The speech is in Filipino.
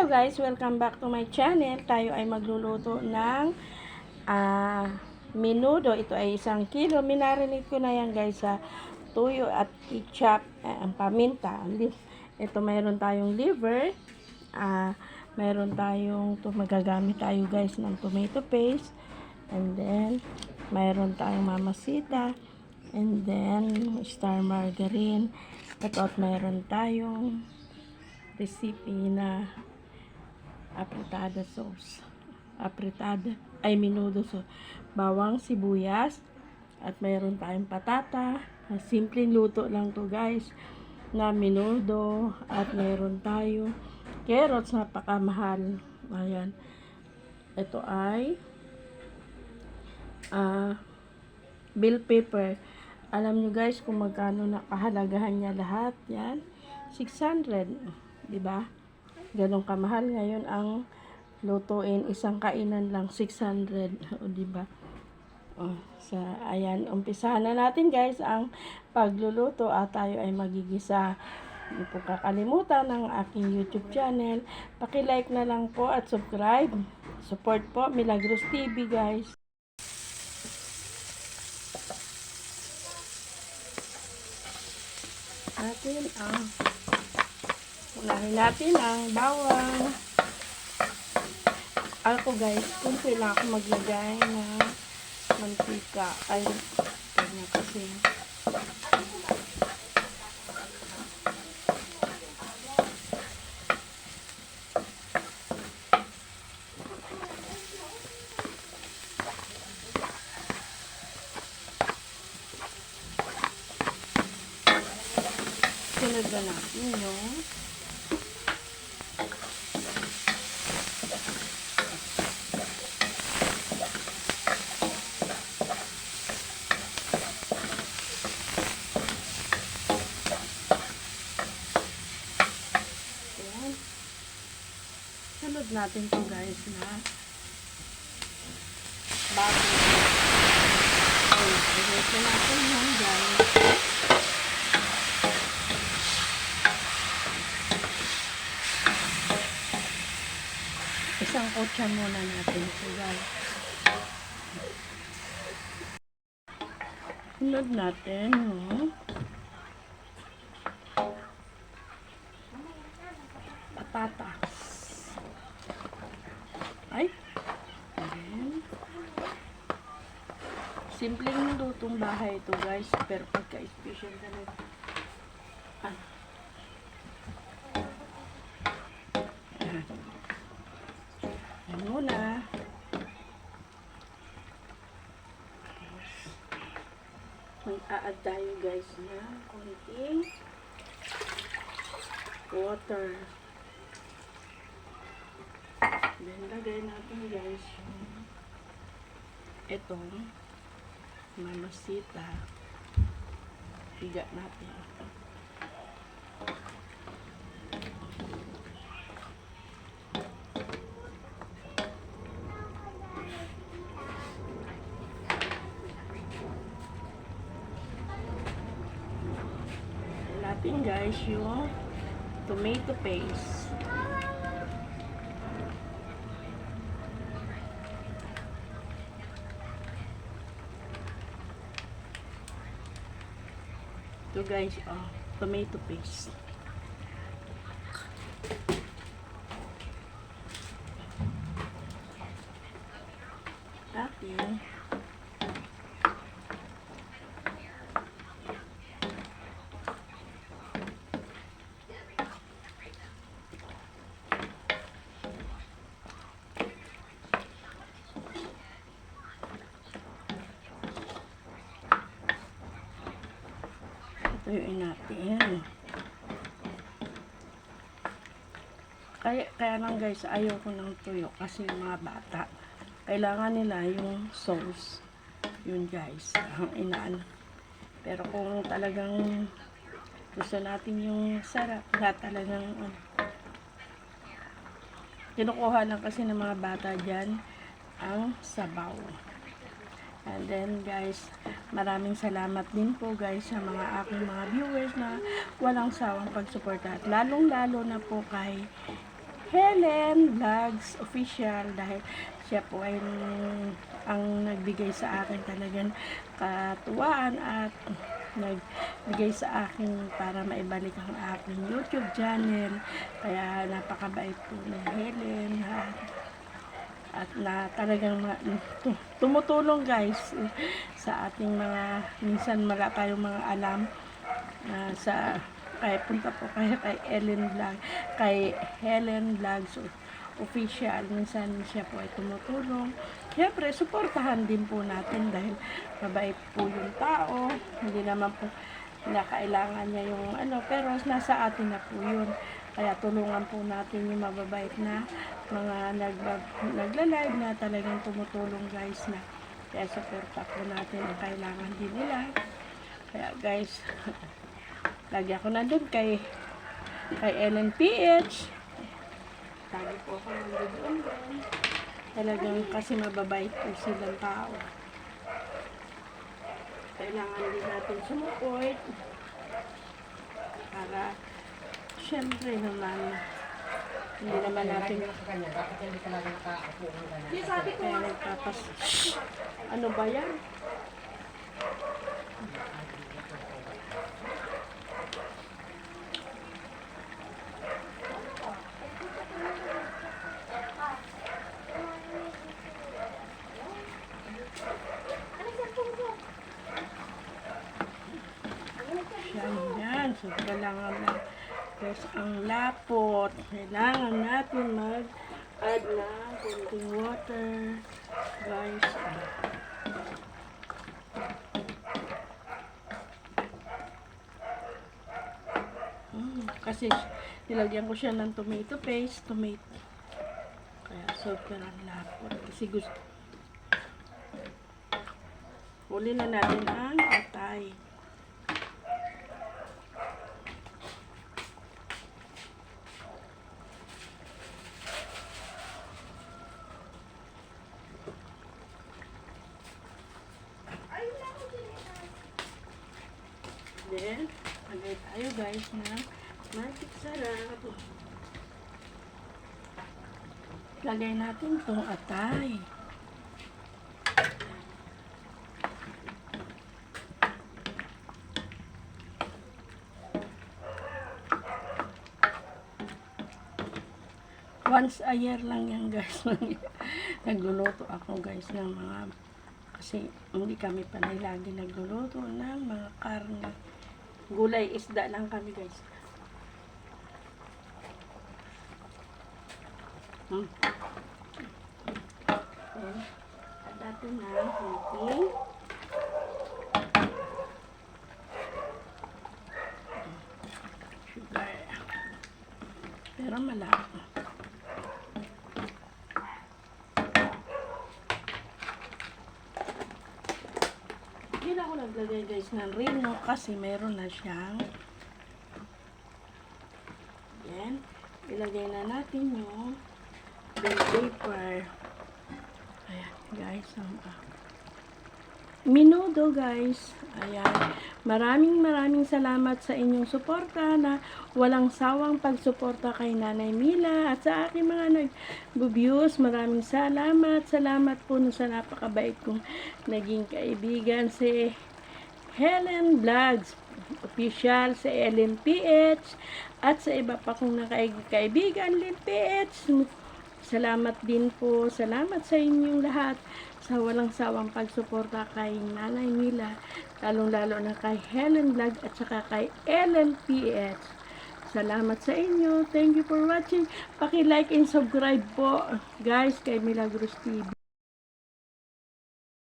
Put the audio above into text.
Hello guys, welcome back to my channel. Tayo ay magluluto ng menudo. Ito ay 1 kilo. Minarinate ko na yan guys sa tuyo at ketchup, ang paminta. Ito mayroon tayong liver. Mayroon tayong magagamit tayo guys ng tomato paste. And then mayroon tayong mamasita. And then star margarine. At mayroon tayong recipe na apretada sauce. Menudo sauce. Bawang sibuyas. At mayroon tayong patata. Simpleng luto lang to guys. Na menudo. At mayroon tayo carrots. Napakamahal. Ayan. Ito ay bell pepper. Alam nyo guys kung magkano nakahalagahan niya lahat. Yan. 600. Diba? Ganong kamahal ngayon ang lutuin. Isang kainan lang 600. O diba? Ayan. Umpisahan na natin guys ang pagluluto at tayo ay magigisa. Hindi po kakalimutan ng aking YouTube channel. Paki-like na lang po at subscribe. Support po Milagros TV guys. Unahin natin ang bawang. Ako guys, kung kailangan ako maglagay ng mantika. Ay, kanya kasi. Sunod na natin yung sunod natin to guys na bago ito natin yan guys. Isang kotsa muna natin ito guys. Sunod natin patatas. Ay. Simpleng lutong bahay ito guys. Pero pagka-special talaga. Yan muna. Mag-a-add tayo guys na konting water. Then lagay natin guys itong mamasita. Higa natin. Natin guys yung tomato paste. Ito guys, tomato paste. Atin. Tuyuin natin. Kaya lang guys, ayaw ko ng tuyo kasi yung mga bata kailangan nila yung sauce. Yun guys, ang inaan. Pero kung talagang gusto natin yung sarap, na talagang kinukuha lang kasi ng mga bata dyan ang sabaw. And then guys, maraming salamat din po guys sa mga aking mga viewers na walang sawang pagsuporta. At lalong lalo na po kay Helen Vlogs Official dahil siya po ay ang nagbigay sa akin talagang katuwaan at nagbigay sa akin para maibalik ang aking YouTube channel. Kaya napakabait po ni Helen at na talagang tumutulong guys sa ating mga minsan wala tayong mga alam sa kay punta po kayo kay Helen Vlogs Official. Minsan siya po ay tumutulong. Siyempre, suportahan din po natin dahil mabait po yung tao. Hindi naman po kailangan niya yung pero nasa atin na po yun. Kaya tulungan po natin yung mababait na mga nagla-live na talagang tumutulong guys na. Kaya suporta po natin ang kailangan din nila. Kaya guys, lagi ako nandun kay LNPH. Lagi po ako nandun din. Talagang kasi mababait po silang tao. Kailangan din natin sumuport para syempre naman hindi naman natin kaya nagpapas ano ba yan? Yan. So, kailangan na guys, ang lapot. Kailangan natin mag-add na konting water. Guys. Kasi nilagyan ko siya ng tomato paste. Kaya sobrang lapot. Kasi gusto. Huli na natin ang atay. Then, lagay tayo guys na magic sarap. Lagay natin itong atay. Once a year lang yan guys. Nagluluto ako guys ng mga kasi hindi kami panay lagi nagluluto ng mga karne. Gulay, isda lang kami guys. At natin na konting sugar. Pero malaki. Hindi na ako naglagay guys ng rino kasi meron na siyang. Then, ilagay na natin yung bell pepper. Ayan guys. Minudo guys. Ayan. Maraming salamat sa inyong suporta na walang sawang pagsuporta kay Nanay Mila at sa aking mga nag-views. Maraming salamat. Salamat po sa napakabait kong naging kaibigan si Helen Vlogs Official, sa LNPH at sa iba pa kong nakaibigan LNPH. Salamat din po. Salamat sa inyong lahat sa walang sawang pagsuporta kay Nanay Mila, lalong-lalo na kay Helen Vlog at saka kay LNPH. Salamat sa inyo. Thank you for watching. Paki-like and subscribe po guys kay Milagros TV.